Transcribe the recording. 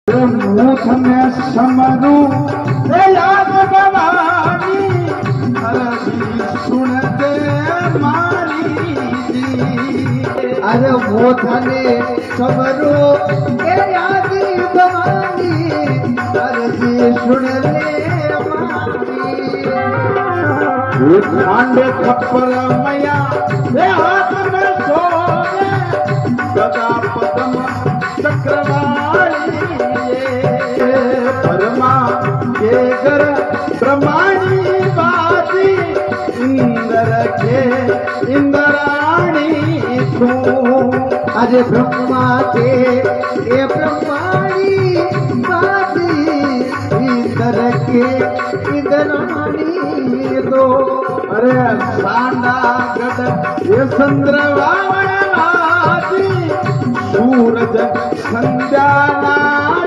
मुख में समरू याद भवानी अरबी सुनते मारी अरे मुख में समरू याद भवानी अरबी सुनते मारी खांडे खप्पर मैया हाथ में सोने गदा पदम चक्रवाणी परमा के घर ब्रह्माणी बाजी इंद्र के इंद्राणी तू अरे ब्रह्मा के ये ब्रह्माणी बाजी इंद्र के इंद्राणी तो अरे सांडा गद ये चंद्रवाणी सूरज संध्या